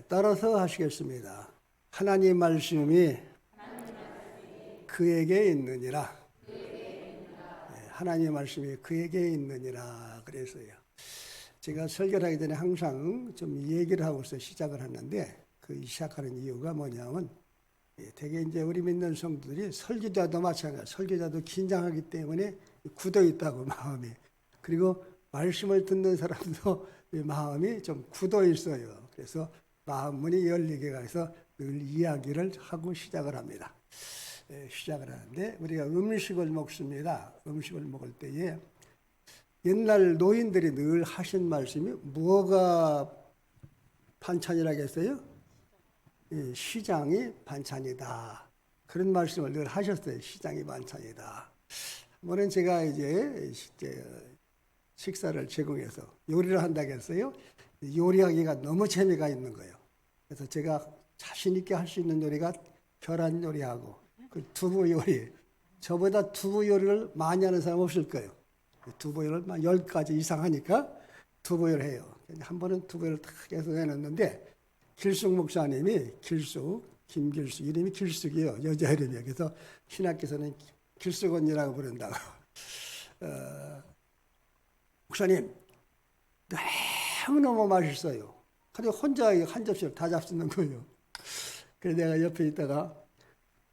따라서 하시겠습니다. 하나님 말씀이 그에게 있느니라. 하나님 말씀이 그에게 있느니라. 그래서요. 제가 설교를 하기 전에 항상 좀 얘기를 하고서 시작을 하는데 그 시작하는 이유가 뭐냐면 되게 이제 우리 믿는 성도들이 설교자도 마찬가지, 설교자도 긴장하기 때문에 굳어 있다고 마음이. 그리고 말씀을 듣는 사람도 마음이 좀 굳어 있어요. 그래서 마음 문이 열리게 해서 늘 이야기를 하고 시작을 합니다. 시작을 하는데 우리가 음식을 먹습니다. 음식을 먹을 때에 옛날 노인들이 늘 하신 말씀이 뭐가 반찬이라겠어요? 시장이 반찬이다. 그런 말씀을 늘 하셨어요. 시장이 반찬이다. 한번은 제가 이제 식사를 제공해서 요리를 한다고 했어요. 요리하기가 너무 재미가 있는 거예요. 그래서 제가 자신 있게 할 수 있는 요리가 계란 요리하고 그 두부 요리. 저보다 두부 요리를 많이 하는 사람 없을 거예요. 두부 요리를 10가지 이상 하니까 두부 요리를 해요. 한 번은 두부 요리를 딱 해서 해놨는데 길숙 목사님이 김길숙, 이름이 길숙이에요. 여자 이름이에요. 그래서 신학교에서는 길숙 언니라고 부른다고. 목사님, 너무너무 맛있어요. 근데 혼자 한 접시를 다 잡수는 거예요. 그래서 내가 옆에 있다가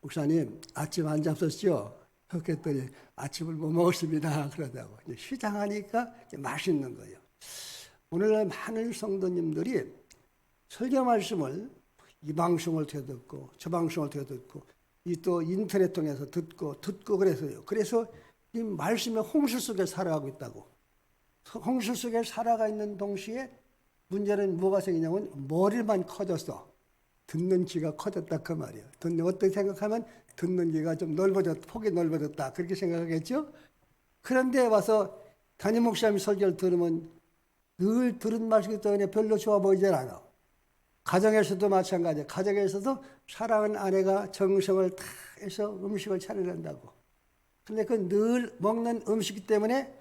목사님, 아침 안 잡수시죠? 그랬더니 아침을 못 먹었습니다. 그러다고. 시장하니까 맛있는 거예요. 오늘날 많은 성도님들이 설교 말씀을 이 방송을 통해 듣고 저 방송을 통해 듣고 이 또 인터넷 통해서 듣고 그래서요. 그래서 이 말씀의 홍수 속에 살아가고 있다고. 홍수 속에 살아가 있는 동시에 문제는 뭐가 생기냐면 머리만 커졌어. 듣는 귀가 커졌다 그 말이에요. 어떻게 생각하면 듣는 귀가 좀 폭이 넓어졌다 그렇게 생각하겠죠? 그런데 와서 담임 목사님 설교를 들으면 늘 들은 말씀 때문에 별로 좋아 보이질 않아. 가정에서도 마찬가지야. 가정에서도 사랑하는 아내가 정성을 다 해서 음식을 차려낸다고. 근데 그 늘 먹는 음식이기 때문에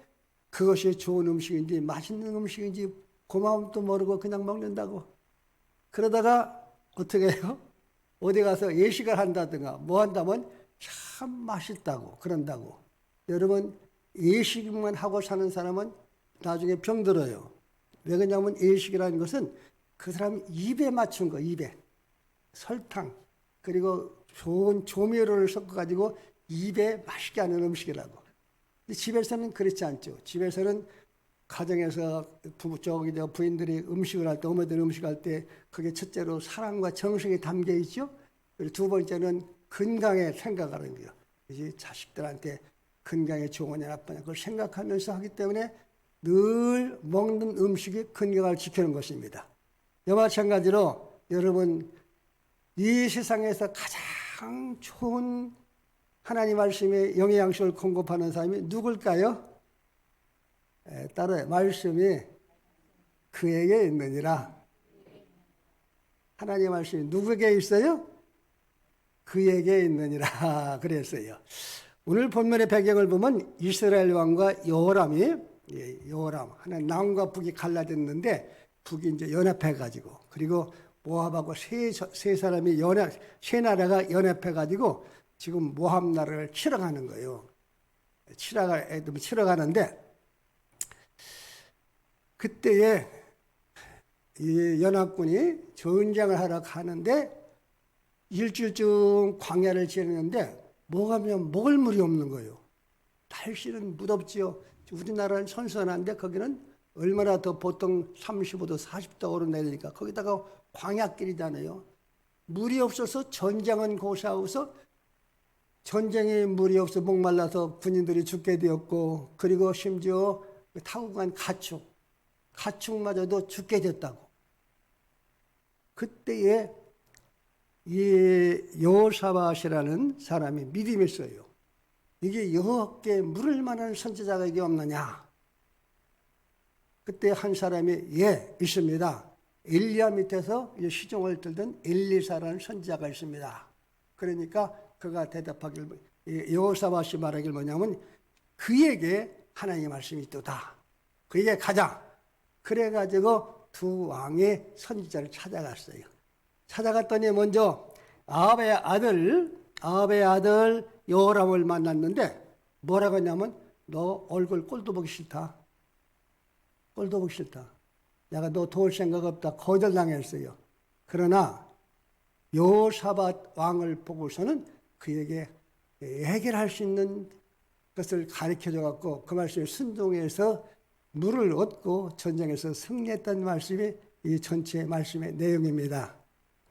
그것이 좋은 음식인지 맛있는 음식인지 고마움도 모르고 그냥 먹는다고. 그러다가 어떻게 해요? 어디 가서 예식을 한다든가 뭐 한다면 참 맛있다고 그런다고. 여러분 예식만 하고 사는 사람은 나중에 병들어요. 왜 그러냐면 예식이라는 것은 그 사람 입에 맞춘 거, 입에. 설탕, 그리고 좋은 조미료를 섞어가지고 입에 맛있게 하는 음식이라고. 근데 집에서는 그렇지 않죠. 집에서는 가정에서 부인들이 음식을 할 때, 어머니들 음식을 할 때 그게 첫째로 사랑과 정성이 담겨 있죠. 그리고 두 번째는 건강에 생각하는 거예요. 이제 자식들한테 건강에 좋으냐 나쁘냐 그걸 생각하면서 하기 때문에 늘 먹는 음식이 건강을 지키는 것입니다. 이와 마찬가지로 여러분 이 세상에서 가장 좋은 하나님 말씀의 영양식을 공급하는 사람이 누굴까요? 따라요. 말씀이 그에게 있느니라. 하나님 말씀이 누구에게 있어요? 그에게 있느니라 그랬어요. 오늘 본문의 배경을 보면 이스라엘 왕과 여호람이 하나님 남과 북이 갈라졌는데 북이 이제 연합해가지고 그리고 모압하고 세 나라가 연합해가지고 지금 모압 나라를 치러 가는 거예요. 치러 가는데 그때에 이 연합군이 전쟁을 하러 가는데 일주일쯤 광야를 지내는데 뭐가면 먹을 물이 없는 거예요. 날씨는 무덥지요. 우리나라는 선선한데 거기는 얼마나 더 보통 35도 40도 오르내리니까 거기다가 광야길이잖아요. 물이 없어서 전쟁은 고사하고서 전쟁에 물이 없어 목말라서 군인들이 죽게 되었고 그리고 심지어 타고 간 가축마저도 죽게 됐다고. 그때에 이 여호사밧이라는 사람이 믿음이 있어요. 이게 여호와께 물을 만한 선지자가 이게 없느냐. 그때 한 사람이 있습니다. 엘리야 밑에서 시종을 들던 엘리사라는 선지자가 있습니다. 그러니까 그가 대답하길 여호사밧이 말하길 뭐냐면 그에게 하나님의 말씀이 있도다. 그에게 가자. 그래가지고 두 왕의 선지자를 찾아갔어요. 찾아갔더니 먼저 아합의 아들 여호람을 만났는데 뭐라고 했냐면 너 얼굴 꼴도 보기 싫다. 꼴도 보기 싫다. 내가 너 도울 생각 없다. 거절당했어요. 그러나 여호사밧 왕을 보고서는 그에게 해결할 수 있는 것을 가르쳐줘 갖고 그 말씀에 순종해서 물을 얻고 전쟁에서 승리했다는 말씀이 이 전체 말씀의 내용입니다.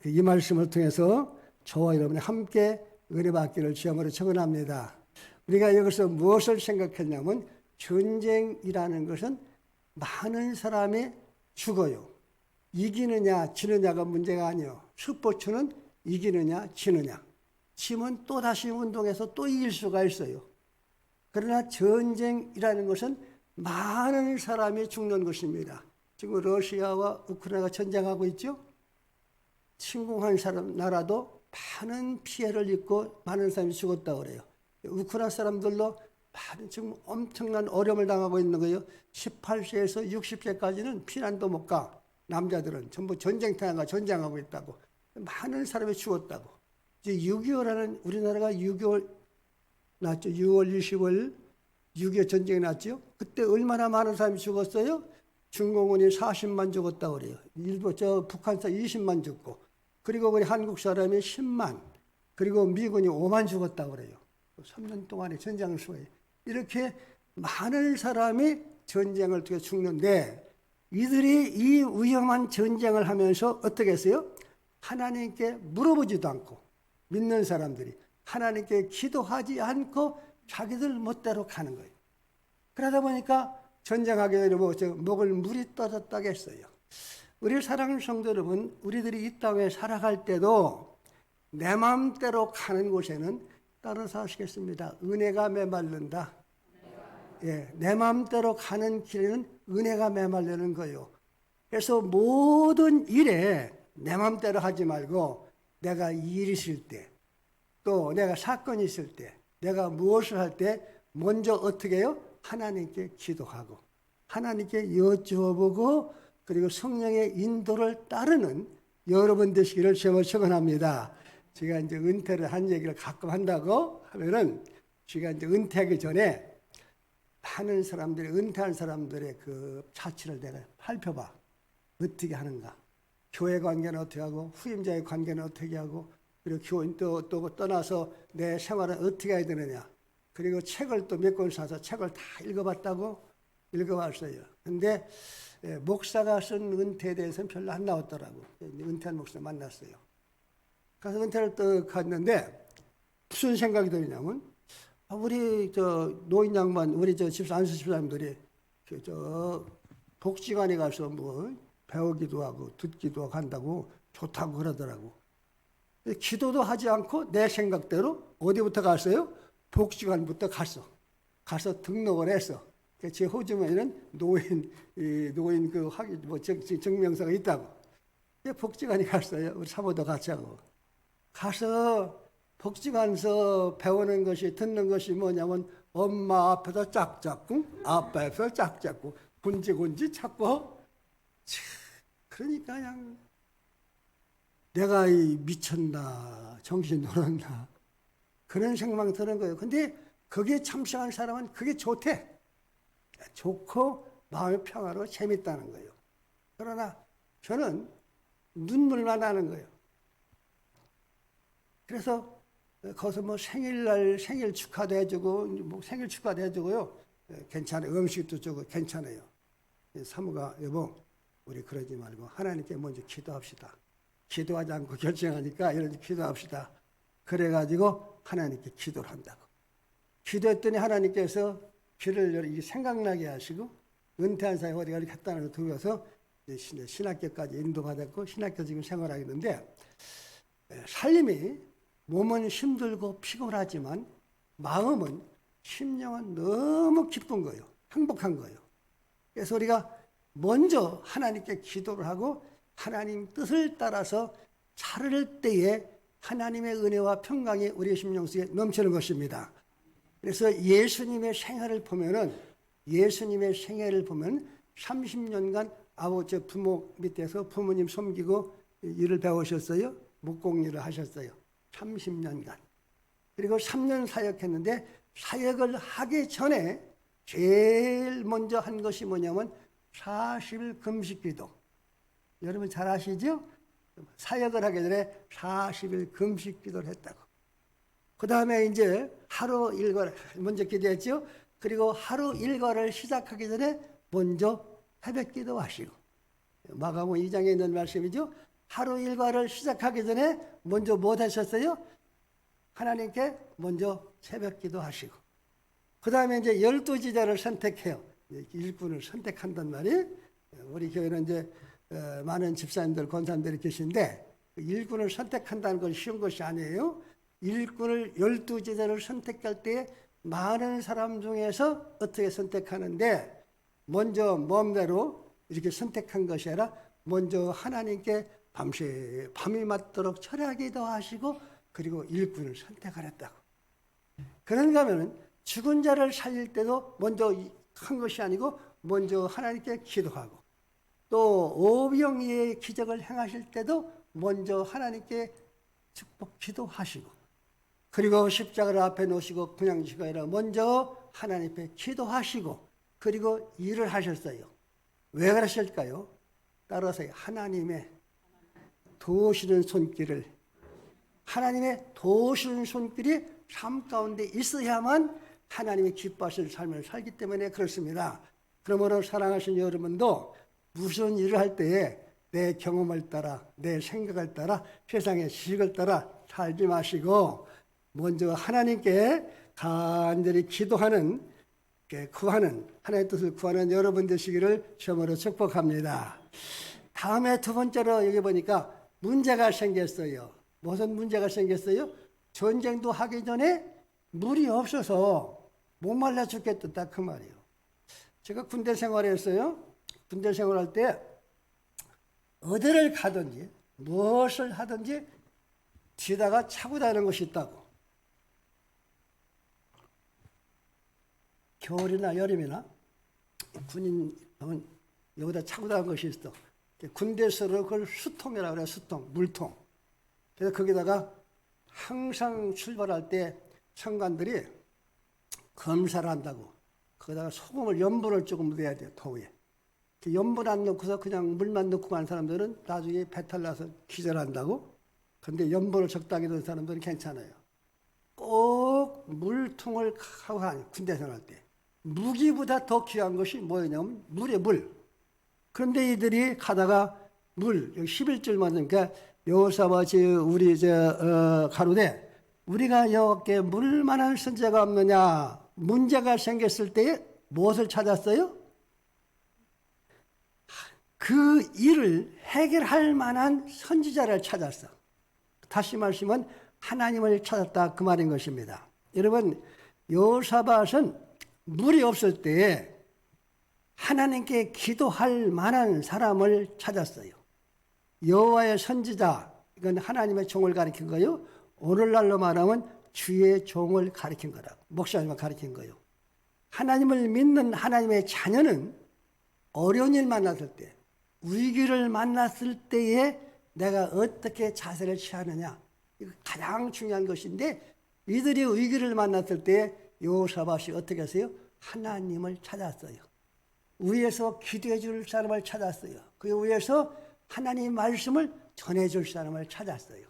이 말씀을 통해서 저와 여러분이 함께 은혜 받기를 주함으로 축원합니다. 우리가 여기서 무엇을 생각했냐면 전쟁이라는 것은 많은 사람이 죽어요. 이기느냐 지느냐가 문제가 아니에요. 스포츠는 이기느냐 지느냐. 지면 또다시 운동해서 또 이길 수가 있어요. 그러나 전쟁이라는 것은 많은 사람이 죽는 것입니다. 지금 러시아와 우크라이나가 전쟁하고 있죠. 침공한 나라도 많은 피해를 입고 많은 사람이 죽었다고 그래요. 우크라이나 사람들도 지금 엄청난 어려움을 당하고 있는 거예요. 18세에서 60세까지는 피난도 못 가. 남자들은 전부 전쟁터에 전쟁하고 있다고. 많은 사람이 죽었다고. 이제 6.25라는 우리나라가 6.25 났죠. 6월 20일 6.25 전쟁이 났죠. 그때 얼마나 많은 사람이 죽었어요? 중공군이 40만 죽었다고 그래요. 일부 북한사 20만 죽고, 그리고 우리 한국 사람이 10만, 그리고 미군이 5만 죽었다고 그래요. 3년 동안의 전쟁 수에 이렇게 많은 사람이 전쟁을 통해 죽는데, 이들이 이 위험한 전쟁을 하면서 어떻게 했어요? 하나님께 물어보지도 않고, 믿는 사람들이 하나님께 기도하지 않고 자기들 멋대로 가는 거예요. 그러다 보니까 전쟁하게 되면 목을 물이 떨어졌다고 했어요. 우리 사랑하는 성도 여러분, 우리들이 이 땅에 살아갈 때도 내 마음대로 가는 곳에는 따라서 하시겠습니다. 은혜가 메말른다. 예, 내 마음대로 가는 길에는 은혜가 메말르는 거예요. 그래서 모든 일에 내 마음대로 하지 말고 내가 일 있을 때, 또 내가 사건이 있을 때, 내가 무엇을 할 때 먼저 어떻게 해요? 하나님께 기도하고 하나님께 여쭤보고 그리고 성령의 인도를 따르는 여러분 되시기를 제가 축원합니다. 제가 이제 은퇴를 한 얘기를 가끔 한다고 하면은 제가 이제 은퇴하기 전에 많은 사람들이 은퇴한 사람들의 그 자취를 내가 살펴봐. 어떻게 하는가? 교회 관계는 어떻게 하고 후임자의 관계는 어떻게 하고 그리고 교인 또 떠나서 내 생활은 어떻게 해야 되느냐. 그리고 책을 또 몇 권 사서 책을 다 읽어봤어요. 근데 목사가 쓴 은퇴에 대해서는 별로 안 나왔더라고. 은퇴한 목사 만났어요. 그래서 은퇴를 또 갔는데 무슨 생각이 드냐면 우리 노인 양반, 우리 집사 안수 집사님들이 복지관에 가서 뭐 배우기도 하고 듣기도 하고 한다고 좋다고 그러더라고. 기도도 하지 않고 내 생각대로 어디부터 갔어요? 복지관부터 가서 등록을 했어. 제 호주머니는 노인 그 증명서가 있다고. 복지관에 갔어요. 우리 사모도 같이 하고. 가서 복지관에서 배우는 것이, 듣는 것이 뭐냐면 엄마 앞에서 짝짝꿍, 아빠 앞에서 짝짝꿍, 군지 찾고. 그러니까 그냥 내가 미쳤나, 정신 놀았나, 그런 생각이 드는 거예요. 근데 거기에 참석한 사람은 그게 좋대. 좋고 마음의 평화로 재밌다는 거예요. 그러나 저는 눈물만 나는 거예요. 그래서 거기서 뭐 생일 축하도 해주고, 뭐 생일 축하도 해주고요. 괜찮아요. 음식도 주고 괜찮아요. 사모가 여보, 우리 그러지 말고 하나님께 먼저 기도합시다. 기도하지 않고 결정하니까 이런지 기도합시다. 그래가지고 하나님께 기도를 한다고. 기도했더니 하나님께서 귀를 생각나게 하시고 은퇴한 사람이 어디가 이렇게 했다는 걸 들어서 신학교까지 인도받았고 신학교 지금 생활하고 있는데, 삶이 몸은 힘들고 피곤하지만 마음은 심령은 너무 기쁜 거예요. 행복한 거예요. 그래서 우리가 먼저 하나님께 기도를 하고 하나님 뜻을 따라서 살을 때에 하나님의 은혜와 평강이 우리의 심령 속에 넘치는 것입니다. 그래서 예수님의 생애를 보면 30년간 아버지 부모 밑에서 부모님 섬기고 일을 배우셨어요. 목공일을 하셨어요. 30년간. 그리고 3년 사역했는데 사역을 하기 전에 제일 먼저 한 것이 뭐냐면 40일 금식기도. 여러분 잘 아시죠? 사역을 하기 전에 40일 금식기도를 했다고. 그 다음에 이제 하루 일과를 먼저 기도했죠. 그리고 하루 일과를 시작하기 전에 먼저 새벽 기도하시고. 마가복음 2장에 있는 말씀이죠. 하루 일과를 시작하기 전에 먼저 뭐 하셨어요? 하나님께 먼저 새벽 기도하시고. 그 다음에 이제 12지자를 선택해요. 일꾼을 선택한단 말이에요. 우리 교회는 이제 많은 집사님들, 권사님들이 계신데 일꾼을 선택한다는 건 쉬운 것이 아니에요. 일꾼을 12지자를 선택할 때 많은 사람 중에서 어떻게 선택하는데 먼저 마음대로 이렇게 선택한 것이 아니라 먼저 하나님께 밤새 밤이 맞도록 철야기도 하시고 그리고 일꾼을 선택하랬다고. 그런가 하면은 죽은 자를 살릴 때도 먼저 한 것이 아니고 먼저 하나님께 기도하고 또 오병이의 기적을 행하실 때도 먼저 하나님께 축복 기도하시고 그리고 십자가를 앞에 놓으시고 그냥 지가 아니라 먼저 하나님 앞에 기도하시고 그리고 일을 하셨어요. 왜 그러실까요? 따라서 하나님의 도우시는 손길을 하나님의 도우시는 손길이 삶 가운데 있어야만 하나님의 기뻐하시는 삶을 살기 때문에 그렇습니다. 그러므로 사랑하시는 여러분도 무슨 일을 할 때에 내 경험을 따라 내 생각을 따라 세상의 지식을 따라 살지 마시고 먼저 하나님께 간절히 기도하는 구하는 하나님의 뜻을 구하는 여러분 되시기를 주님으로 축복합니다. 다음에 두 번째로 여기 보니까 문제가 생겼어요. 무슨 문제가 생겼어요? 전쟁도 하기 전에 물이 없어서 못 말라 죽겠다 딱 그 말이에요. 제가 군대 생활했어요. 군대 생활할 때 어디를 가든지 무엇을 하든지 뒤에다가 차고 다니는 것이 있다고. 겨울이나 여름이나 군인은 여기다 차고 다니는 것이 있어. 군대에서는 그걸 수통이라고 그래요. 수통, 물통. 그래서 거기다가 항상 출발할 때 청관들이 검사를 한다고. 거기다가 소금을 염분을 조금 넣어야 돼요. 도우에. 염분 안 넣고서 그냥 물만 넣고 가는 사람들은 나중에 배탈 나서 기절한다고. 근데 염분을 적당히 넣은 사람들은 괜찮아요. 꼭 물통을 하고 가요. 군대 생활할 때. 무기보다 더 귀한 것이 뭐냐면 물이에요. 물. 그런데 이들이 가다가 물, 여기 11절만 그러니까 여호사밧이 우리 가로되 우리가 여호와께 물 만한 선지자가 없느냐 문제가 생겼을 때에 무엇을 찾았어요? 그 일을 해결할 만한 선지자를 찾았어. 다시 말씀은 하나님을 찾았다 그 말인 것입니다. 여러분 여호사밧은 물이 없을 때에 하나님께 기도할 만한 사람을 찾았어요. 여호와의 선지자, 이건 하나님의 종을 가리킨 거예요. 오늘날로 말하면 주의 종을 가리킨 거라고. 목사님을 가리킨 거예요. 하나님을 믿는 하나님의 자녀는 어려운 일 만났을 때, 위기를 만났을 때에 내가 어떻게 자세를 취하느냐. 이거 가장 중요한 것인데 이들이 위기를 만났을 때 여호사밧이 어떻게 했어요? 하나님을 찾았어요. 위에서 기도해 줄 사람을 찾았어요. 그 위에서 하나님 말씀을 전해줄 사람을 찾았어요.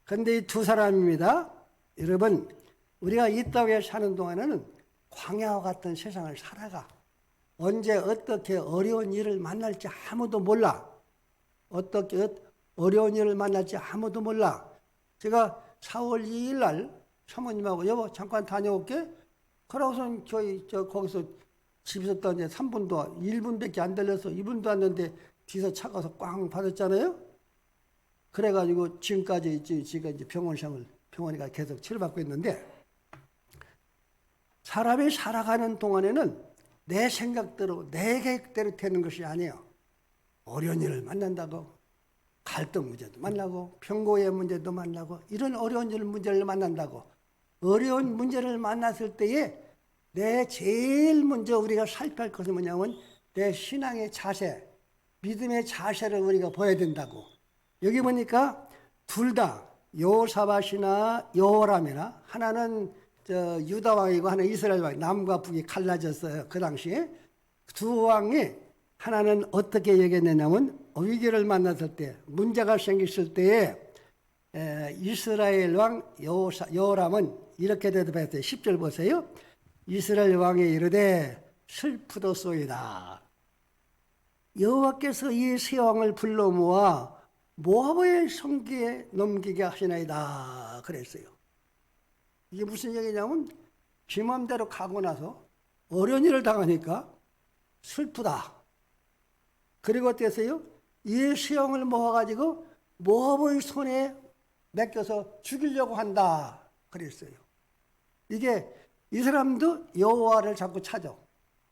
그런데 이 두 사람입니다. 여러분 우리가 이 땅에 사는 동안에는 광야와 같은 세상을 살아가. 언제 어떻게 어려운 일을 만날지 아무도 몰라. 어떻게 어려운 일을 만날지 아무도 몰라. 제가 4월 2일 날 사모님하고 여보 잠깐 다녀올게. 그러고선 거기서 집에서 또 이제 3분도 1분밖에 안 들려서 2분도 안 됐는데 뒤에서 차가서 꽝 받았잖아요. 그래가지고 지금까지 제가 이제 병원이가 계속 치료받고 있는데 사람이 살아가는 동안에는 내 생각대로 내 계획대로 되는 것이 아니에요. 어려운 일을 만난다고 갈등 문제도 만나고 병고의 문제도 만나고 이런 어려운 문제를 만난다고 어려운 문제를 만났을 때에 내 제일 먼저 우리가 살펴야 할 것은 뭐냐면 내 신앙의 자세, 믿음의 자세를 우리가 보여야 된다고. 여기 보니까 둘 다 여호사밧이나 여호람이나 하나는 유다 왕이고 하나는 이스라엘 왕, 남과 북이 갈라졌어요. 그 당시에 두 왕이 하나는 어떻게 얘기했느냐면 위기를 만났을 때, 문제가 생겼을 때에 이스라엘 왕 여호람은 이렇게 대답했어요. 10절 보세요. 이스라엘 왕이 이르되 슬프도소이다. 여호와께서 이 세 왕을 불러 모아 모압의 손기에 넘기게 하시나이다 그랬어요. 이게 무슨 얘기냐면 지 맘대로 가고 나서 어려운 일을 당하니까 슬프다. 그리고 어땠어요? 이 세 왕을 모아가지고 모압의 손에 맡겨서 죽이려고 한다 그랬어요. 이게 이 사람도 여호와를 자꾸 찾아.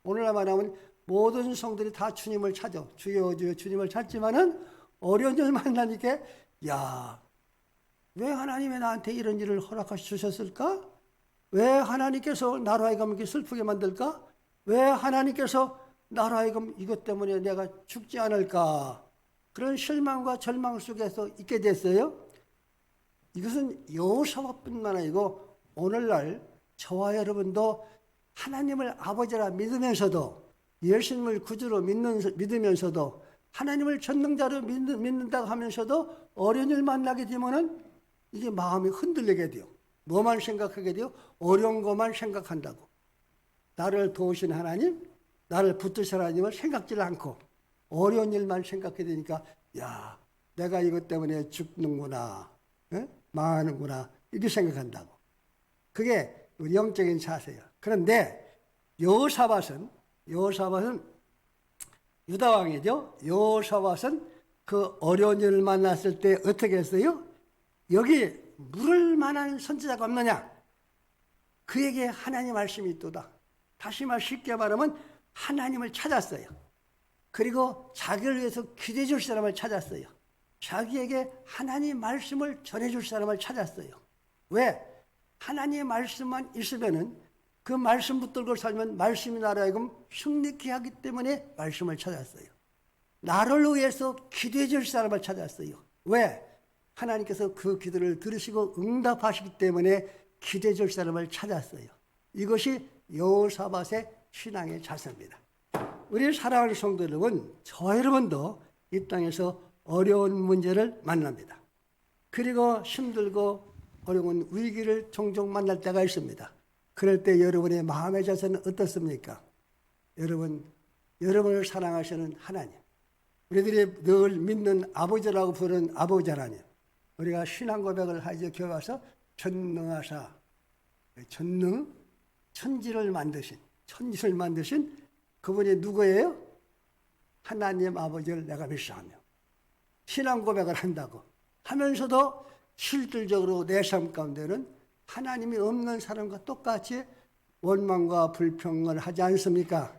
오늘날 말하면 모든 성들이 다 주님을 찾아. 주여 주여 주님을 찾지만은 어려운 일 만나니까 야, 왜 하나님이 나한테 이런 일을 허락하셨을까? 왜 하나님께서 나로 하여금 이렇게 슬프게 만들까? 왜 하나님께서 나로 하여금 이것 때문에 내가 죽지 않을까? 그런 실망과 절망 속에서 있게 됐어요. 이것은 여호사밧뿐만 아니고 오늘날 저와 여러분도 하나님을 아버지라 믿으면서도 예수님을 구주로 믿으면서도 하나님을 전능자로 믿는다고 하면서도 어려운 일 만나게 되면은 이게 마음이 흔들리게 돼요. 뭐만 생각하게 돼요? 어려운 것만 생각한다고. 나를 도우신 하나님, 나를 붙드신 하나님을 생각지 않고 어려운 일만 생각하게 되니까 야, 내가 이것 때문에 죽는구나, 망하는구나 이렇게 생각한다고. 그게 우리 영적인 자세예요. 그런데 여호사밧은 유다 왕이죠. 여호사밧은 그 어려운 일을 만났을 때 어떻게 했어요? 여기 물을 만한 선지자가 없느냐? 그에게 하나님 말씀이 있도다. 다시 말 쉽게 말하면 하나님을 찾았어요. 그리고 자기를 위해서 기도해 줄 사람을 찾았어요. 자기에게 하나님 말씀을 전해 줄 사람을 찾았어요. 왜? 하나님의 말씀만 있으면은 그 말씀 붙들고 살면 말씀이 나를 하여금 승리케 하기 때문에 말씀을 찾았어요. 나를 위해서 기도해 줄 사람을 찾았어요. 왜? 하나님께서 그 기도를 들으시고 응답하시기 때문에 기도해 줄 사람을 찾았어요. 이것이 여호사밧의 신앙의 자세입니다. 우리 사랑하는 성도 여러분, 저 여러분도 이 땅에서 어려운 문제를 만납니다. 그리고 힘들고 어려운 위기를 종종 만날 때가 있습니다. 그럴 때 여러분의 마음의 자세는 어떻습니까? 여러분을 사랑하시는 하나님, 우리들이 늘 믿는 아버지라고 부르는 아버지 하나님, 우리가 신앙 고백을 하죠. 교회 와서 전능하사, 천지를 만드신 그분이 누구예요? 하나님 아버지를 내가 믿사오며 신앙 고백을 한다고 하면서도 실질적으로 내 삶 가운데는 하나님이 없는 사람과 똑같이 원망과 불평을 하지 않습니까?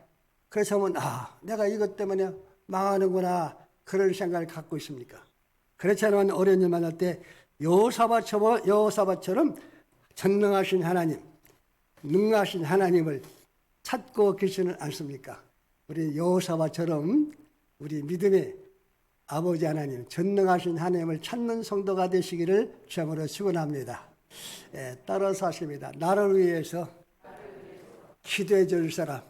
그래서 내가 이것 때문에 망하는구나 그런 생각을 갖고 있습니까? 그렇지 않으면 어려운 일 만날 때 여호사밧처럼 전능하신 하나님, 능하신 하나님을 찾고 계시는 않습니까? 우리 여호사밧처럼 우리 믿음의 아버지 하나님, 전능하신 하나님을 찾는 성도가 되시기를 주함으로 축원합니다. 따라서 하십니다. 나를 위해서 기도해 줄 사람.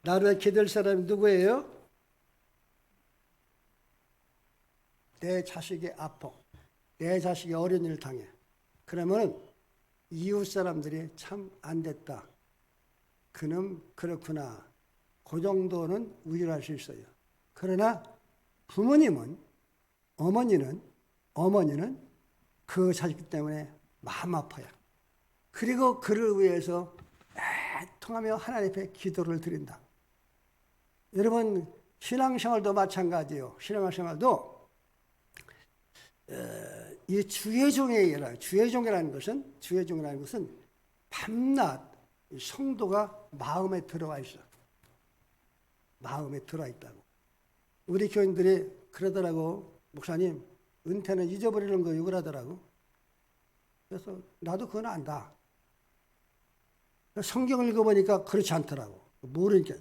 나를 기도할 사람이 누구예요? 내 자식이 아파. 내 자식이 어려운 일을 당해. 그러면 이웃 사람들이 참 안 됐다. 그는 그렇구나. 그 정도는 위로할 수 있어요. 그러나 부모님은, 어머니는 그 자식 때문에 마음 아파요. 그리고 그를 위해서 애통하며 하나님 앞에 기도를 드린다. 여러분, 신앙생활도 마찬가지예요. 신앙생활도 이 주의종이라는 것은 밤낮 성도가 마음에 들어와 있어. 마음에 들어와 있다고. 우리 교인들이 그러더라고. 목사님, 은퇴는 잊어버리는 거예요. 그러더라고. 그래서 나도 그건 안다. 성경을 읽어보니까 그렇지 않더라고. 모르니까.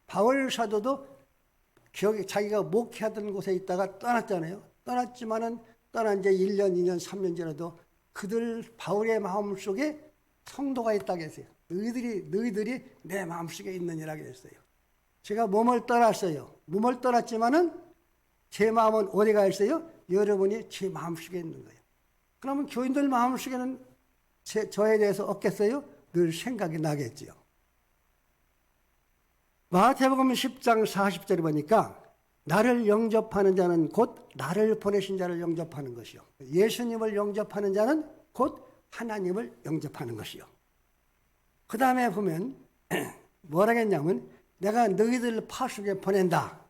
바울 사도도 기억이 자기가 목회하던 곳에 있다가 떠났잖아요. 떠났지만은 떠난 지 1년, 2년, 3년 지나도 그들 바울의 마음속에 성도가 있다고 했어요. 너희들이 내 마음속에 있느니라 그랬어요. 제가 몸을 떠났어요. 몸을 떠났지만은 제 마음은 어디가 있어요? 여러분이 제 마음속에 있는 거예요. 그러면 교인들 마음속에는 저에 대해서 없겠어요? 늘 생각이 나겠지요. 마태복음 10장 40절에 보니까 나를 영접하는 자는 곧 나를 보내신 자를 영접하는 것이요. 예수님을 영접하는 자는 곧 하나님을 영접하는 것이요. 그 다음에 보면 뭐라겠냐면 내가 너희들을 파수에 보낸다.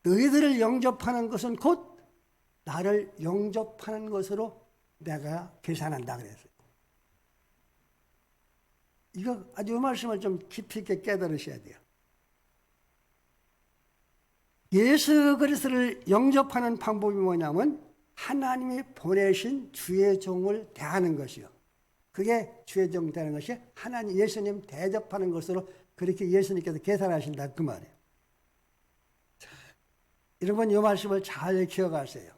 너희들을 영접하는 것은 곧 나를 영접하는 것으로 내가 계산한다 그랬어요. 이거 아주 이 말씀을 좀 깊이 있게 깨달으셔야 돼요. 예수 그리스도를 영접하는 방법이 뭐냐면 하나님이 보내신 주의 종을 대하는 것이요. 그게 주의 종 대하는 것이 하나님 예수님 대접하는 것으로 그렇게 예수님께서 계산하신다 그 말이에요. 자, 여러분 이 말씀을 잘 기억하세요.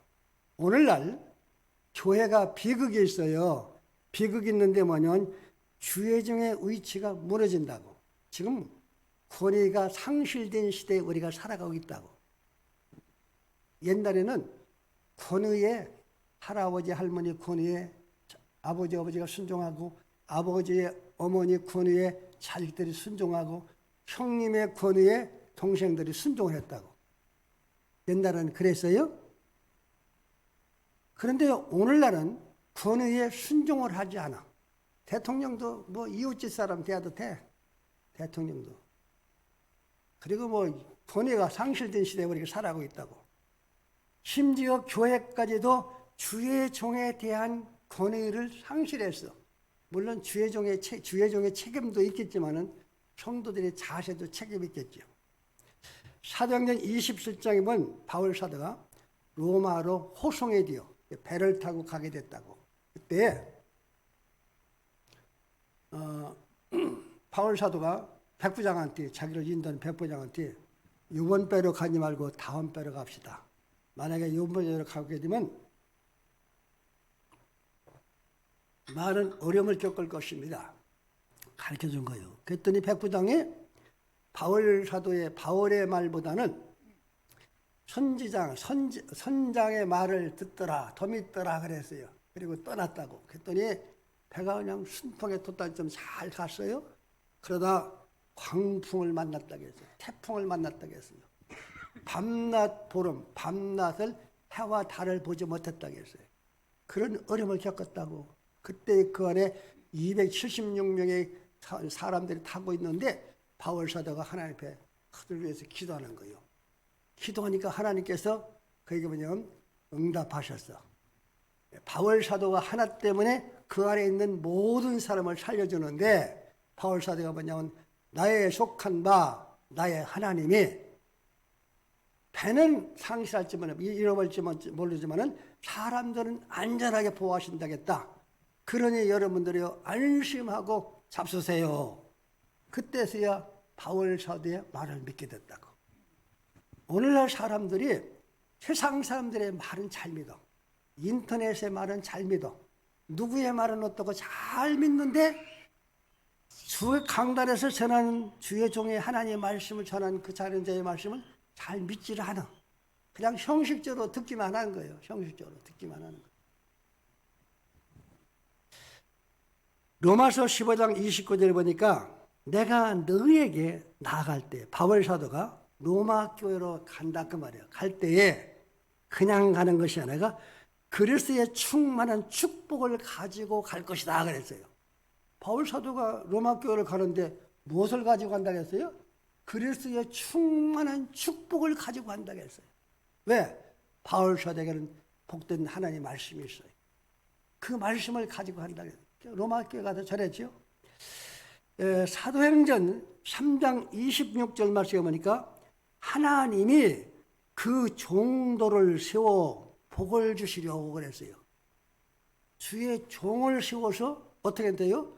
오늘날 교회가 비극이 있어요. 비극이 있는데 뭐냐면 주의 종의 위치가 무너진다고. 지금 권위가 상실된 시대에 우리가 살아가고 있다고. 옛날에는 권위에 할아버지 할머니 권위에 아버지 어머니가 순종하고 아버지의 어머니 권위에 자식들이 순종하고 형님의 권위에 동생들이 순종을 했다고. 옛날에는 그랬어요. 그런데 오늘날은 권위에 순종을 하지 않아. 대통령도 뭐 이웃집 사람 대해도 돼. 대통령도. 그리고 뭐 권위가 상실된 시대에 우리가 살아가고 있다고. 심지어 교회까지도 주의 종에 대한 권위를 상실했어. 물론 주의 종의 책임도 있겠지만은 성도들의 자세도 책임이 있겠죠. 사도행전 27장에 보면 바울 사도가 로마로 호송에 되어 배를 타고 가게 됐다고. 그때 바울 사도가 백부장한테 자기를 인도하는 백부장한테 이번 배로 가지 말고 다음 배로 갑시다. 만약에 이번 배로 가게 되면 많은 어려움을 겪을 것입니다. 가르쳐 준 거예요. 그랬더니 백부장이 바울 사도의 바울의 말보다는 선장의 말을 듣더라, 더 믿더라 그랬어요. 그리고 떠났다고. 그랬더니 배가 그냥 순풍의 돛단쯤 잘 갔어요. 그러다 광풍을 만났다고 했어요. 태풍을 만났다고 했어요. 밤낮 보름, 밤낮을 해와 달을 보지 못했다고 했어요. 그런 어려움을 겪었다고. 그때 그 안에 276명의 사람들이 타고 있는데 바울 사도가 하나님 앞에 그들 위해서 기도하는 거예요. 기도하니까 하나님께서 그에게 뭐냐면 응답하셨어. 바울 사도가 하나 때문에 그 안에 있는 모든 사람을 살려주는데 바울 사도가 뭐냐면 나의 속한 바 나의 하나님이 배는 상실할지 잃어버릴지 모르지만은 사람들은 안전하게 보호하신다겠다. 그러니 여러분들이 안심하고 잡수세요. 그때서야 바울 사도의 말을 믿게 됐다고. 오늘날 사람들이 세상 사람들의 말은 잘 믿어. 인터넷의 말은 잘 믿어. 누구의 말은 어떻고 잘 믿는데 주 강단에서 전하는 주의 종의 하나님의 말씀을 전하는 그 자연자의 말씀을 잘 믿지를 않아. 그냥 형식적으로 듣기만 하는 거예요. 형식적으로 듣기만 하는 거예요. 로마서 15장 29절에 보니까 내가 너희에게 나아갈 때 바울 사도가 로마 교회로 간다 그 말이에요. 갈 때에 그냥 가는 것이 아니라 그리스도의 충만한 축복을 가지고 갈 것이다 그랬어요. 바울 사도가 로마 교회를 가는데 무엇을 가지고 간다고 했어요? 그리스도의 충만한 축복을 가지고 간다고 했어요. 왜? 바울 사도에게는 복된 하나님의 말씀이 있어요. 그 말씀을 가지고 간다고 했어요. 로마 교회 가서 전했죠. 사도행전 3장 26절 말씀에 보니까 하나님이 그 종도를 세워 복을 주시려고 그랬어요. 주의 종을 세워서 어떻게 돼요?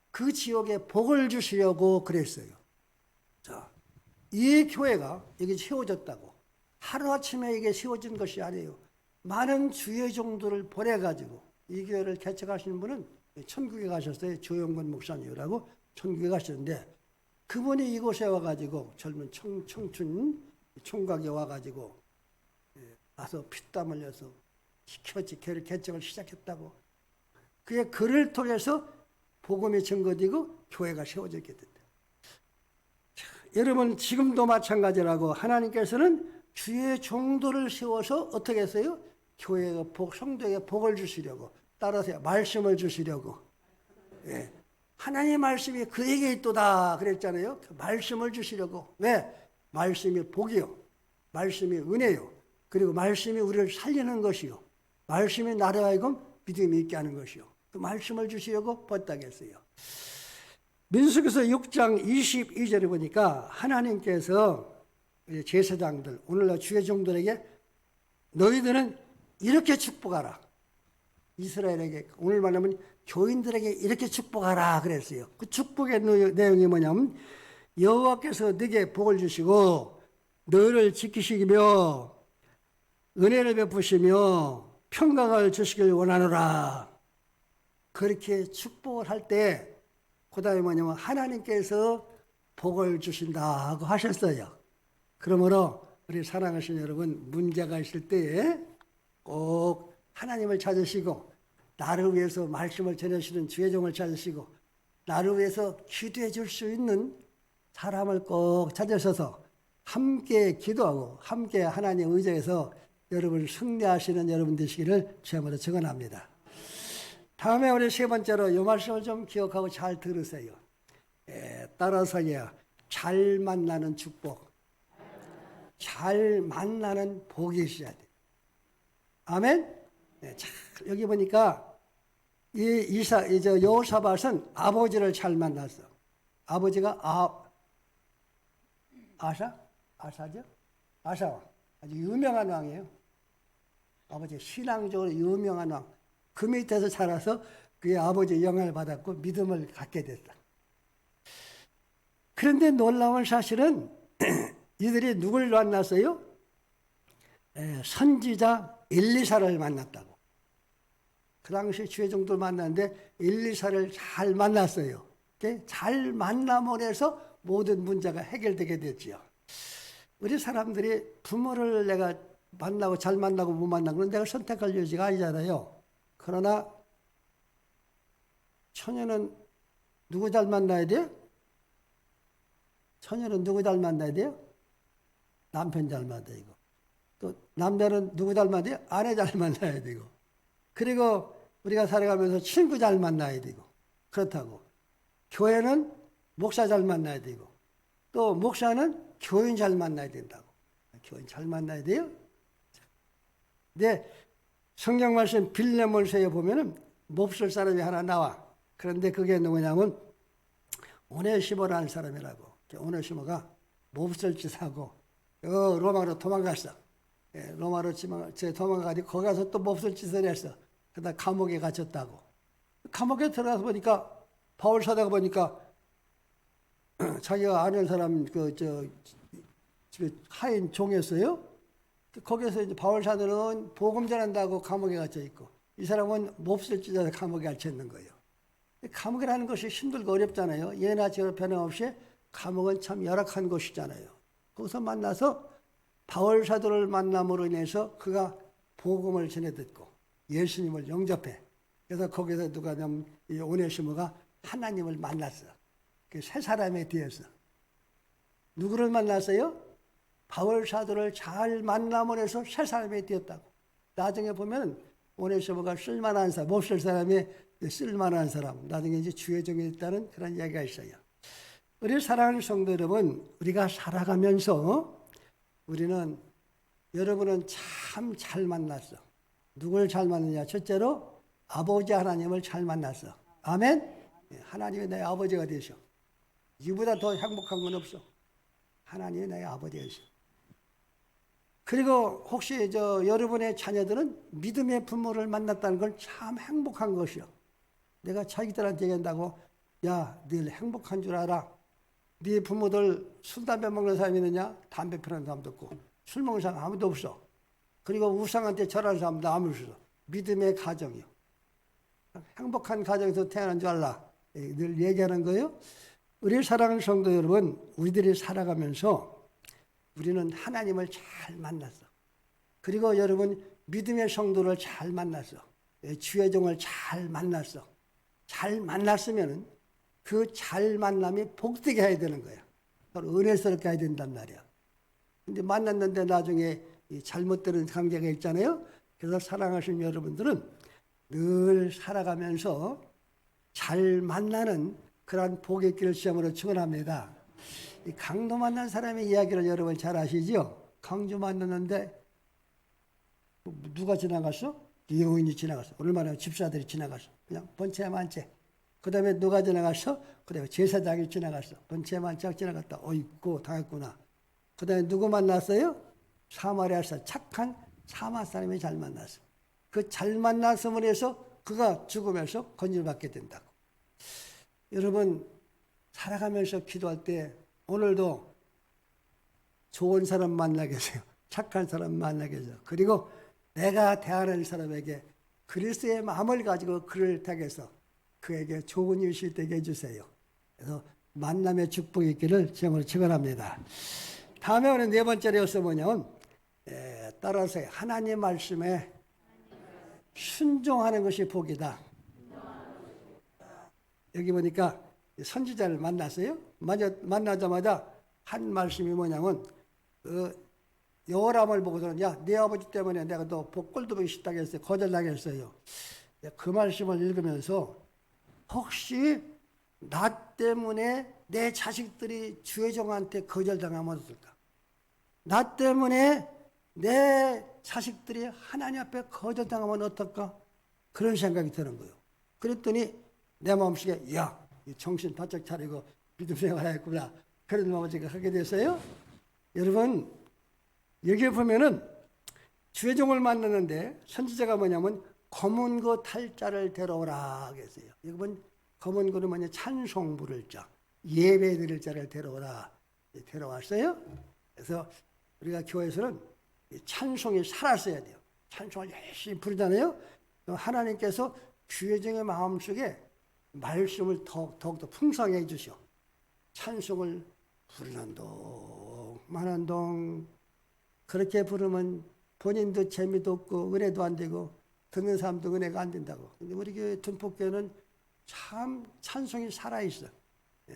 그 지역에 복을 주시려고 그랬어요. 자, 이 교회가 여기 세워졌다고 하루아침에 이게 세워진 것이 아니에요. 많은 주의 종들을 보내가지고 이 교회를 개척하시는 분은 천국에 가셨어요. 조영건 목사님이라고 천국에 가셨는데 그분이 이곳에 와가지고 젊은 청춘 총각에 와가지고 와서 피땀 흘려서 교회를 개척을 시작했다고. 그의 글을 통해서 복음이 증거되고 교회가 세워졌게 된다. 여러분 지금도 마찬가지라고 하나님께서는 주의 종도를 세워서 어떻게 했어요? 교회가 성도에게 복을 주시려고 따라서 말씀을 주시려고. 예. 하나님의 말씀이 그에게 있도다 그랬잖아요. 그 말씀을 주시려고. 왜? 말씀이 복이요. 말씀이 은혜요. 그리고 말씀이 우리를 살리는 것이요. 말씀이 나를 하여금 믿음이 있게 하는 것이요. 그 말씀을 주시려고 부탁했어요. 민수기서 6장 22절에 보니까 하나님께서 제사장들, 오늘날 주의 종들에게 너희들은 이렇게 축복하라. 이스라엘에게, 오늘 말하면 교인들에게 이렇게 축복하라 그랬어요. 그 축복의 내용이 뭐냐면 여호와께서 네게 복을 주시고 너를 지키시며 은혜를 베푸시며 평강을 주시길 원하노라. 그렇게 축복을 할 때 그 다음에 뭐냐면 하나님께서 복을 주신다고 하셨어요. 그러므로 우리 사랑하시는 여러분, 문제가 있을 때 꼭 하나님을 찾으시고 나를 위해서 말씀을 전하시는 주의 종을 찾으시고 나를 위해서 기도해 줄 수 있는 사람을 꼭 찾으셔서 함께 기도하고 함께 하나님 의지해서 여러분을 승리하시는 여러분 되시기를 주님으로 축원합니다. 다음에 우리 세 번째로 이 말씀을 좀 기억하고 잘 들으세요. 따라서요. 잘 만나는 축복. 잘 만나는 복이 있어야 돼. 아멘? 네, 여기 보니까 여호사밧은 아버지를 잘 만났어. 아버지가 아사죠? 아사왕. 아주 유명한 왕이에요. 아버지 신앙적으로 유명한 왕. 그 밑에서 자라서 그의 아버지의 영향을 받았고 믿음을 갖게 됐다. 그런데 놀라운 사실은 이들이 누굴 만났어요? 선지자 엘리사를 만났다고. 그 당시 주의 종들 만났는데 엘리사를 잘 만났어요. 잘 만남으로 해서 모든 문제가 해결되게 됐지요. 우리 사람들이 부모를 내가 만나고 잘 만나고 못 만나고 그건 내가 선택할 여지가 아니잖아요. 그러나 처녀는 누구 잘 만나야 돼요? 처녀는 누구 잘 만나야 돼요? 남편 잘 만나야 되고. 또 남자는 누구 잘 만나야 돼요? 아내 잘 만나야 되고. 그리고 우리가 살아가면서 친구 잘 만나야 되고. 그렇다고. 교회는 목사 잘 만나야 되고. 또 목사는 교인 잘 만나야 된다고. 교인 잘 만나야 돼요? 네. 성경 말씀 빌레몬서에 보면은 몹쓸 사람이 하나 나와. 그런데 그게 누구냐면 오네시모라는 사람이라고. 오네시모가 몹쓸 짓하고 로마로 도망갔어. 로마로 도망가가지고 거기 가서 또 몹쓸 짓을 했어. 그러다 감옥에 갇혔다고. 감옥에 들어가서 보니까 바울 사도가 보니까 자기가 아는 사람 집에 하인 종이었어요. 거기서 이제 바울 사도는 복음 전한다고 감옥에 갇혀 있고 이 사람은 몹쓸 짓해서 감옥에 갇혀 있는 거예요. 감옥이라는 것이 힘들고 어렵잖아요. 예나 지나 변함없이 감옥은 참 열악한 곳이잖아요. 거기서 만나서 바울 사도를 만남으로 인해서 그가 복음을 전해 듣고 예수님을 영접해. 그래서 거기서 누가냐면 오네시모가 하나님을 만났어. 그 세 사람에 대해서 누구를 만났어요? 바울 사도를 잘 만남으로 해서 세 사람이 되었다고. 나중에 보면 오네시모가 쓸만한 사람, 몹쓸 사람이 쓸만한 사람, 나중에 이제 주의 종이 됐다는 그런 이야기가 있어요. 우리 사랑하는 성도 여러분, 우리가 살아가면서 우리는 여러분은 참 잘 만났어. 누굴 잘 만났냐? 첫째로 아버지 하나님을 잘 만났어. 아멘? 하나님이 내 아버지가 되셔. 이보다 더 행복한 건 없어. 하나님이 내 아버지가 되셔. 그리고 혹시 여러분의 자녀들은 믿음의 부모를 만났다는 건 참 행복한 것이요. 내가 자기들한테 얘기한다고 야, 늘 행복한 줄 알아. 네 부모들 술, 담배 먹는 사람이 있느냐? 담배 피우는 사람도 없고 술 먹는 사람 아무도 없어. 그리고 우상한테 절하는 사람도 아무도 없어. 믿음의 가정이요. 행복한 가정에서 태어난 줄 알라. 늘 얘기하는 거예요. 우리 사랑하는 성도 여러분, 우리들이 살아가면서 우리는 하나님을 잘 만났어. 그리고 여러분 믿음의 성도를 잘 만났어. 주의 종을 잘 만났어. 잘 만났으면 그 잘 만남이 복되게 해야 되는 거야. 은혜스럽게 해야 된단 말이야. 근데 만났는데 나중에 잘못되는 관계가 있잖아요. 그래서 사랑하시는 여러분들은 늘 살아가면서 잘 만나는 그러한 복의 길을 시험으로 축원합니다. 이 강도 만난 사람의 이야기를 여러분 잘 아시죠? 강주 만났는데 누가 지나갔어? 여인이 지나갔어. 얼마나 집사들이 지나갔어. 그냥 번체만체. 그 다음에 누가 지나갔어? 그 다음에 제사장이 지나갔어. 번체만체 지나갔다. 어이구 당했구나. 그 다음에 누구 만났어요? 사마리아에서 착한 사마 사람이 잘 만났어. 그 잘 만났음으로 해서 그가 죽으면서 건질받게 된다고. 여러분 살아가면서 기도할 때 오늘도 좋은 사람 만나게 해주세요. 착한 사람 만나게 해주세요. 그리고 내가 대하는 사람에게 그리스도의 마음을 가지고 그를 택해서 그에게 좋은 일이 되게 해주세요. 그래서 만남의 축복이 있기를 주님으로 축원합니다. 다음에 오늘 네 번째로서 뭐냐면 따라서 하나님 말씀에 순종하는 것이 복이다. 여기 보니까 선지자를 만났어요. 만나자마자 한 말씀이 뭐냐면 여호람을 보고서는 야, 네 아버지 때문에 내가 너 꼴도 보기 싫다고 했어요. 거절당했어요. 그 말씀을 읽으면서 혹시 나 때문에 내 자식들이 주의 종한테 거절당하면 어떨까? 나 때문에 내 자식들이 하나님 앞에 거절당하면 어떨까? 그런 생각이 드는 거예요. 그랬더니 내 마음속에 야, 정신 바짝 차리고 믿음 생활하겠구나. 그런 마음을 제가 하게 됐어요. 여러분 여기에 보면은 주의 종을 만났는데 선지자가 뭐냐면 검은 거 탈자를 데려오라 그랬어요. 여러분 검은 거는 뭐냐? 찬송 부를 자, 예배 드릴 자를 데려오라. 데려왔어요. 그래서 우리가 교회에서는 찬송이 살았어야 돼요. 찬송을 열심히 부르잖아요. 하나님께서 주의 종의 마음속에 말씀을 더욱더 풍성하게 해주셔. 찬송을 부르는 동 마는 동 그렇게 부르면 본인도 재미도 없고 은혜도 안 되고 듣는 사람도 은혜가 안 된다고. 근데 우리 교회 둔폭교회는 참 찬송이 살아있어.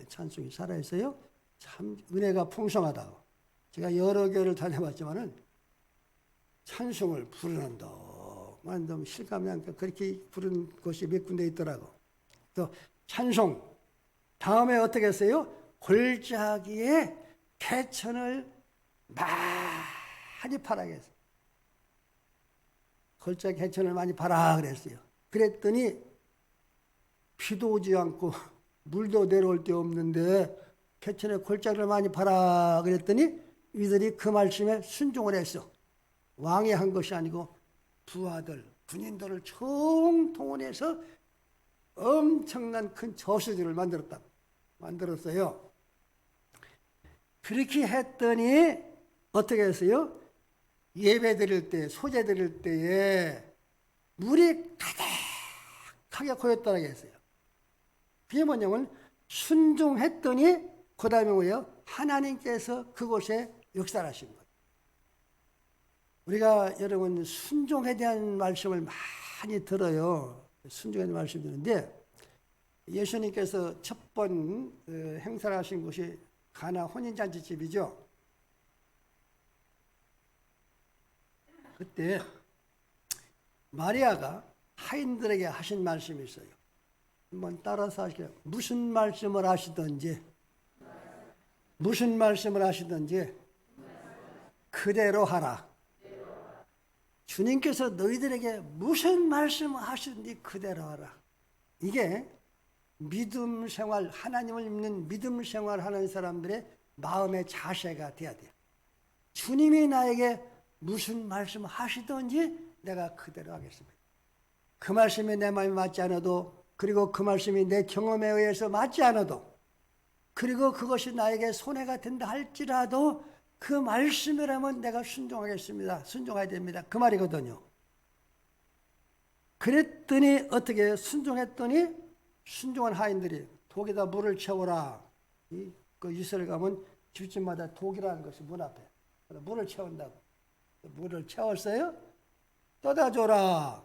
찬송이 살아있어요. 참 은혜가 풍성하다고. 제가 여러 교회를 다녀봤지만은 찬송을 부르는 동안 좀 실감이 안 가. 그렇게 부른 곳이 몇 군데 있더라고. 또 찬송 다음에 어떻게 했어요? 골짜기에 개천을 많이 파라 그랬어요. 골짜기 개천을 많이 파라 그랬어요. 그랬더니 비도 오지 않고 물도 내려올 데 없는데 개천에 골짜기를 많이 파라 그랬더니 이들이 그 말씀에 순종을 했어. 왕이 한 것이 아니고 부하들, 군인들을 총동원해서 엄청난 큰 저수지를 만들었어요. 그렇게 했더니 어떻게 했어요? 예배 드릴 때, 소재 드릴 때에 물이 가득하게 고였다고 했어요. 그게 뭐냐면 순종했더니 그 다음에 뭐예요? 하나님께서 그곳에 역사를 하신 거예요. 우리가 여러분 순종에 대한 말씀을 많이 들어요. 순종에 대한 말씀 드는데 예수님께서 첫 번 행사를 하신 곳이 가나 혼인잔치집이죠. 그때 마리아가 하인들에게 하신 말씀이 있어요. 한번 따라서 하시게요. 무슨 말씀을 하시든지 그대로 하라. 주님께서 너희들에게 무슨 말씀을 하시든지 그대로 하라. 이게 믿음 생활, 하나님을 믿는 믿음 생활하는 사람들의 마음의 자세가 돼야 돼요. 주님이 나에게 무슨 말씀을 하시든지 내가 그대로 하겠습니다. 그 말씀이 내 마음에 맞지 않아도, 그리고 그 말씀이 내 경험에 의해서 맞지 않아도 그리고 그것이 나에게 손해가 된다 할지라도 그 말씀이라면 내가 순종하겠습니다. 순종해야 됩니다. 그 말이거든요. 그랬더니 어떻게 순종했더니 순종한 하인들이 독에다 물을 채워라. 그 이스라엘 가면 집집마다 독이라는 것이 문 앞에 물을 채운다고. 물을 채웠어요? 떠다 줘라.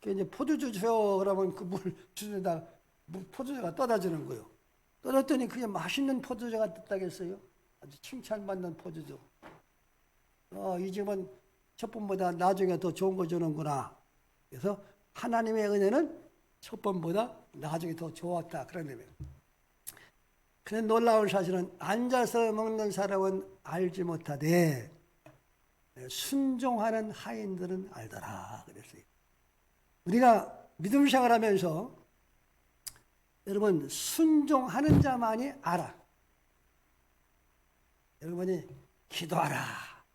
이제 포도주 줘. 그러면 그 물 주에다 포도주가 떠다 주는 거예요. 떠났더니 그게 맛있는 포도주가 됐다겠어요. 아주 칭찬받는 포도주. 이 집은 첫 번보다 나중에 더 좋은 거 주는구나. 그래서 하나님의 은혜는 첫 번보다 나중에 더 좋았다. 그런 의미예요. 근데 놀라운 사실은 앉아서 먹는 사람은 알지 못하되 순종하는 하인들은 알더라. 그랬어요. 우리가 믿음 생활하면서 여러분 순종하는 자만이 알아. 여러분이 기도하라.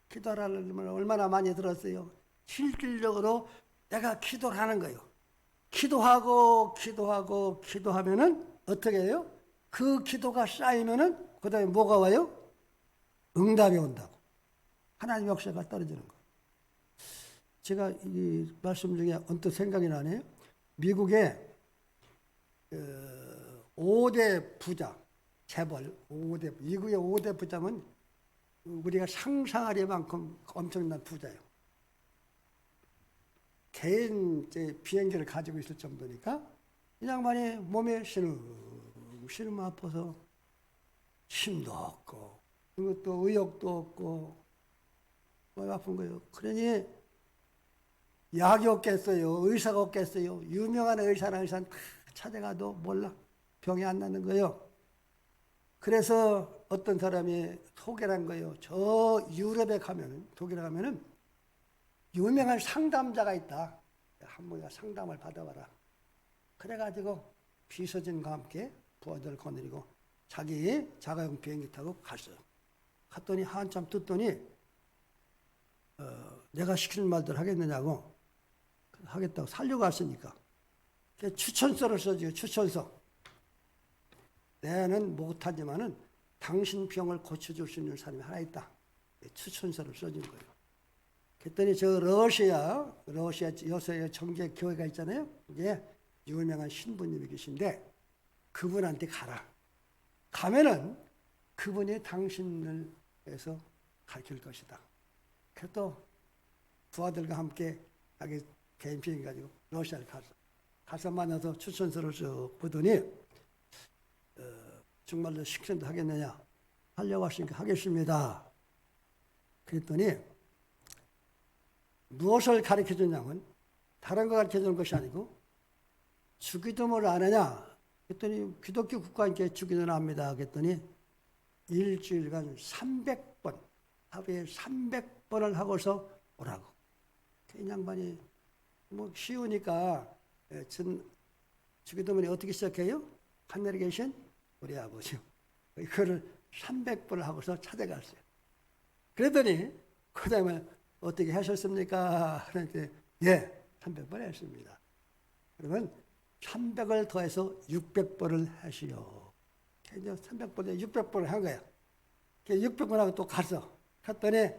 기도하라는 말 얼마나 많이 들었어요. 실질적으로 내가 기도를 하는 거예요. 기도하면은 어떻게 해요? 그 기도가 쌓이면은 그 다음에 뭐가 와요? 응답이 온다고. 하나님 역사가 떨어지는 거. 제가 이 말씀 중에 언뜻 생각이 나네요. 미국의 5대 부자, 재벌, 미국의 5대 부자면 우리가 상상할 만큼 엄청난 부자예요. 개인 비행기를 가지고 있을 정도니까 이 양반이 몸에 시름 아파서 힘도 없고 그것도 의욕도 없고 아픈 거예요. 그러니 약이 없겠어요. 의사가 없겠어요. 유명한 의사는 다 찾아가도 몰라. 병이 안 나는 거예요. 그래서 어떤 사람이 소개한 거예요. 저 유럽에 가면은, 독일에 가면은 유명한 상담자가 있다. 한번 상담을 받아봐라. 그래가지고 비서진과 함께 부하들 거느리고 자기 자가용 비행기 타고 갔어요. 갔더니 한참 듣더니 내가 시키는 말들 하겠느냐고. 하겠다고 살려고 왔으니까 추천서를 써줘요. 추천서. 내는 못하지만은 당신 병을 고쳐줄 수 있는 사람이 하나 있다. 추천서를 써준 거예요. 그랬더니 저 러시아 여서의 정계 교회가 있잖아요. 이게 유명한 신부님이 계신데 그분한테 가라. 가면은 그분이 당신을 위해서 가르칠 것이다. 그래서 또 부하들과 함께 자기 개인 비행기 가지고 러시아를 가서 만나서 추천서를 쭉 보더니 정말로 시키는 데 하겠느냐? 하려고 하시니까 하겠습니다. 그랬더니 무엇을 가르쳐 주냐면 다른 거 가르쳐 주는 것이 아니고 주기도문을 안 하냐? 그랬더니 기독교 국가니까 주기도는 합니다. 그랬더니 일주일간 300번, 하루에 300번을 하고서 오라고. 이 양반이 뭐 쉬우니까 주기도문이 어떻게 시작해요? 하늘에 계신 우리 아버지. 그거를 300번을 하고서 찾아갔어요. 그랬더니 그 다음에 어떻게 하셨습니까? 그런데 예, 300번 했습니다. 그러면 300을 더해서 600번을 하시오. 이제 300번에 600번을 한 거야. 600번 하고 또 갔어. 갔더니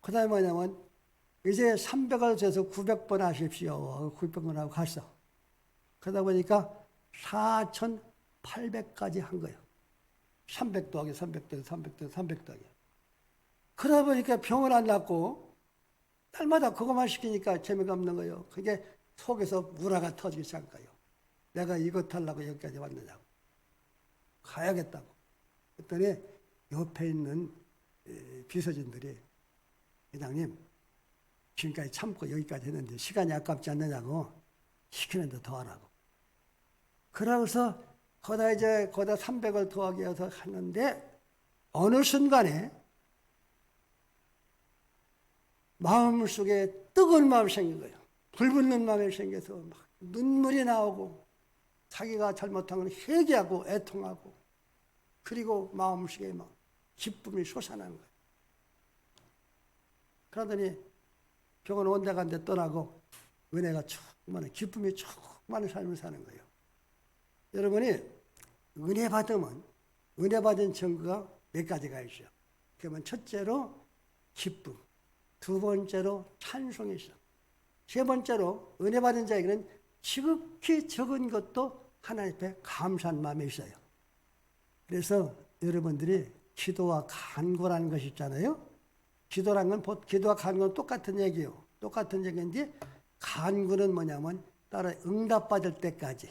그 다음에 뭐냐면 이제 300을 더해서 900번 하십시오. 900번 하고 갔어. 그러다 보니까 4,800까지 한 거예요. 300 더하기 300 더하기 300 더하기 300 더하기. 그러다 보니까 병을 안 낫고 날마다 그것만 시키니까 재미가 없는 거예요. 그게 속에서 우라가 터지기 시작한 거예요. 내가 이것 하려고 여기까지 왔느냐고. 가야겠다고. 그랬더니 옆에 있는 비서진들이 회장님 지금까지 참고 여기까지 했는데 시간이 아깝지 않느냐고 시키는데 더 하라고. 그러고서 거다 300을 더하기 위해서 하는데 어느 순간에 마음속에 뜨거운 마음이 생긴 거예요. 불붙는 마음이 생겨서 막 눈물이 나오고 자기가 잘못한 걸 회개하고 애통하고 그리고 마음속에 막 기쁨이 솟아나는 거예요. 그러더니 병원 온데간데 떠나고 은혜가 충만한 기쁨이 충만한 삶을 사는 거예요. 여러분이 은혜 받으면 은혜 받은 증거가 몇 가지가 있어요. 그러면 첫째로 기쁨, 두 번째로 찬송이 있어. 세 번째로 은혜 받은 자에게는 지극히 적은 것도 하나님 앞에 감사한 마음이 있어요. 그래서 여러분들이 기도와 간구라는 것이 있잖아요. 기도라는 건 기도와 간구는 똑같은 얘기예요. 똑같은 얘기인데 간구는 뭐냐면 따라 응답받을 때까지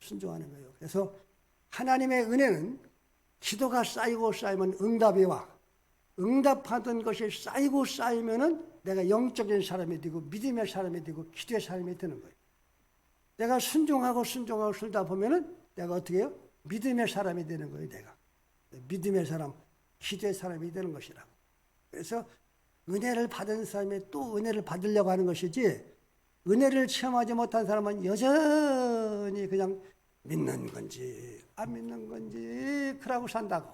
순종하는 거예요. 그래서 하나님의 은혜는 기도가 쌓이고 쌓이면 응답이 와. 응답하던 것이 쌓이고 쌓이면은 내가 영적인 사람이 되고 믿음의 사람이 되고 기도의 사람이 되는 거예요. 내가 순종하고 살다 보면은 내가 어떻게 해요? 믿음의 사람이 되는 거예요, 내가. 믿음의 사람, 기도의 사람이 되는 것이라고. 그래서 은혜를 받은 사람이 또 은혜를 받으려고 하는 것이지, 은혜를 체험하지 못한 사람은 여전히 그냥 믿는 건지 안 믿는 건지 그러고 산다고.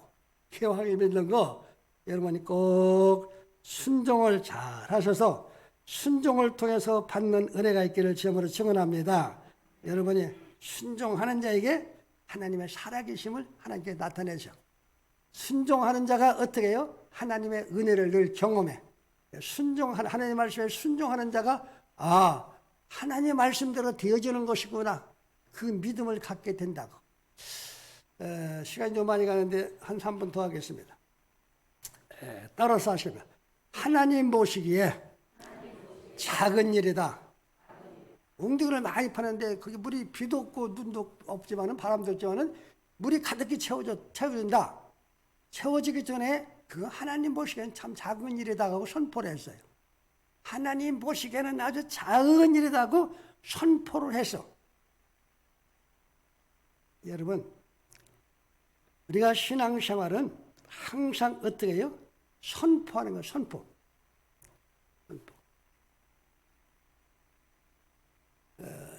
개왕이 믿는 거 여러분이 꼭 순종을 잘 하셔서 순종을 통해서 받는 은혜가 있기를 주님으로 축원합니다. 여러분이 순종하는 자에게 하나님의 살아계심을 하나님께 나타내죠. 순종하는 자가 어떻게 해요? 하나님의 은혜를 늘 경험해. 하나님의 말씀에 순종하는 자가 하나님의 말씀대로 되어지는 것이구나. 그 믿음을 갖게 된다고. 시간이 좀 많이 가는데 한 3분 더 하겠습니다. 따라서 하시면 하나님 보시기에 작은 일이다. 웅덩이를 많이 파는데 거기 물이 비도 없고 눈도 없지만은 바람도 없지만은 물이 가득히 채워진다. 채워지기 전에 그 하나님 보시기에는 참 작은 일이다 하고 선포를 했어요. 하나님 보시기에는 아주 작은 일이라고 선포를 했어. 여러분, 우리가 신앙생활은 항상 어떻게 해요? 선포하는 거예요. 선포.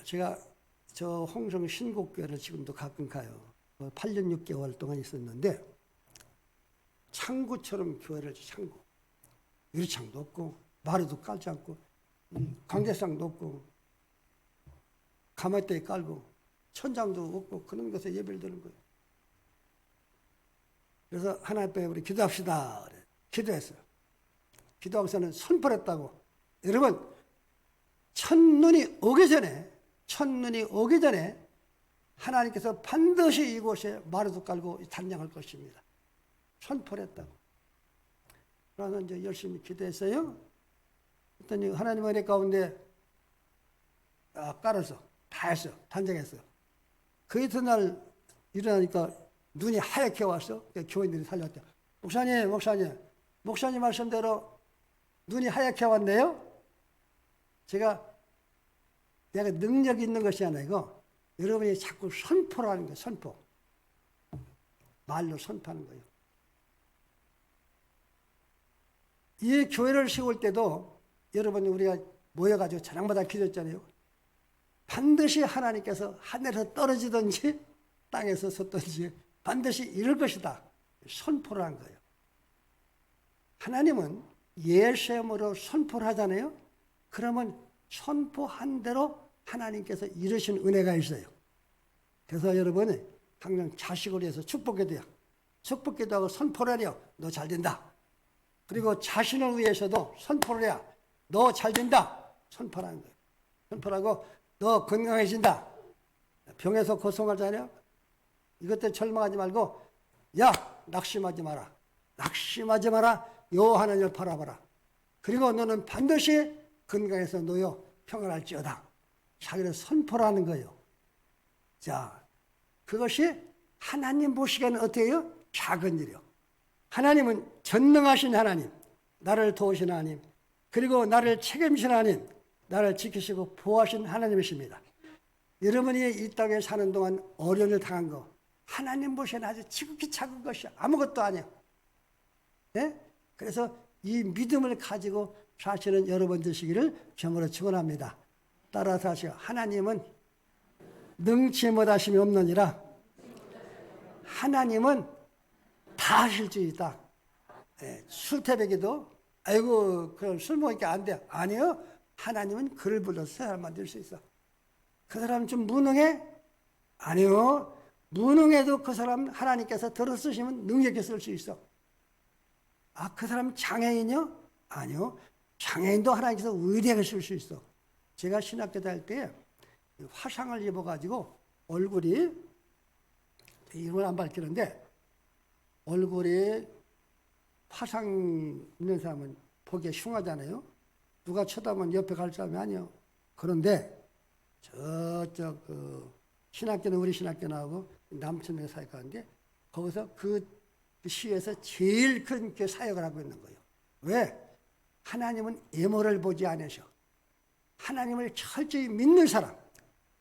제가 저 홍성 신곡교회를 지금도 가끔 가요. 8년 6개월 동안 있었는데 창구처럼 교회를 창구. 유리창도 없고 마루도 깔지 않고 강대상도 없고 가마대 깔고 천장도 없고 그런 것에 예배를 드는 거예요. 그래서 하나님 앞에 우리 기도합시다. 그래. 기도했어요. 기도하고서는 선포를 했다고. 여러분, 첫눈이 오기 전에 하나님께서 반드시 이곳에 마루도 깔고 단장할 것입니다. 선포를 했다고. 그래서 이제 열심히 기도했어요. 그랬더니 하나님의 은혜 가운데 깔아서 다 했어. 단장했어. 그 이튿날 일어나니까 눈이 하얗게 왔어. 교인들이 살렸대. 목사님 말씀대로 눈이 하얗게 왔네요. 내가 능력이 있는 것이 아니고 여러분이 자꾸 선포를 하는 거예요. 선포. 말로 선포하는 거예요. 이 교회를 세울 때도 여러분이 우리가 모여가지고 저녁마다 기도했잖아요. 반드시 하나님께서 하늘에서 떨어지든지 땅에서 섰든지 반드시 이룰 것이다. 선포를 한 거예요. 하나님은 예수님으로 선포를 하잖아요. 그러면 선포한 대로 하나님께서 이루신 은혜가 있어요. 그래서 여러분이 항상 자식을 위해서 축복기도요. 축복기도하고 선포를 해요. 너 잘 된다. 그리고 자신을 위해서도 선포를 해야 너 잘 된다. 선포하는 거예요. 선포하고 너 건강해진다. 병에서 고통하잖아요. 이것 때문에 절망하지 말고 야 낙심하지 마라. 낙심하지 마라. 여호와 하나님을 바라봐라. 그리고 너는 반드시 건강해서 놓여 평안할지어다. 자기를 선포하는 거예요. 자, 그것이 하나님 보시기에는 어떻게 해요? 작은 일이요. 하나님은 전능하신 하나님, 나를 도우신 하나님, 그리고 나를 책임지신 하나님, 나를 지키시고 보호하신 하나님이십니다. 여러분이 이 땅에 사는 동안 어려움을 당한 거 하나님 보시기에는 아주 지극히 작은 것이 아무것도 아니에요. 네? 그래서 이 믿음을 가지고 사시는 여러분 되시기를 주님으로 축원합니다. 따라서 하시오. 하나님은 능치 못하심이 없느니라. 하나님은 다 하실 수 있다. 술태배기도 아이고 그럼 술 먹으니까 안 돼. 아니요. 하나님은 그를 불러서 사람 만들 수 있어. 그 사람은 좀 무능해? 아니요. 무능해도 그 사람 하나님께서 들어 쓰시면 능력 있게 쓸 수 있어. 아, 그 사람 장애인이요? 아니요. 장애인도 하나님께서 위대하게 쓸 수 있어. 제가 신학교 다닐 때 화상을 입어가지고 얼굴이, 이름을 안 밝히는데, 얼굴이 화상 있는 사람은 보기에 흉하잖아요. 누가 쳐다보면 옆에 갈 사람이 아니요. 그런데 저쪽 신학교는 우리 신학교 나오고 남천동 사역 가는데 거기서 그 시에서 제일 큰 그 사역을 하고 있는 거예요. 왜? 하나님은 외모를 보지 않으셔. 하나님을 철저히 믿는 사람,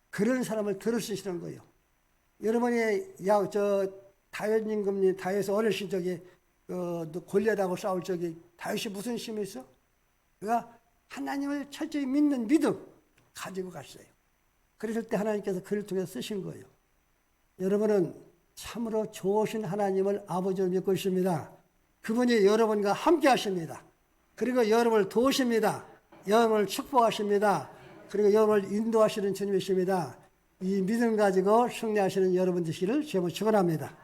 그런 사람을 들을 수 있는 거예요. 여러분이 다윗 임금님, 다윗 어르신 적에 골리앗하고 싸울 적에 다윗이 무슨 힘이 있어? 그가 하나님을 철저히 믿는 믿음 가지고 갔어요. 그랬을 때 하나님께서 그를 통해서 쓰신 거예요. 여러분은 참으로 좋으신 하나님을 아버지를 믿고 있습니다. 그분이 여러분과 함께 하십니다. 그리고 여러분을 도우십니다. 여러분을 축복하십니다. 그리고 여러분을 인도하시는 주님이십니다. 이 믿음 가지고 승리하시는 여러분 되시기를 주님으로 축원합니다.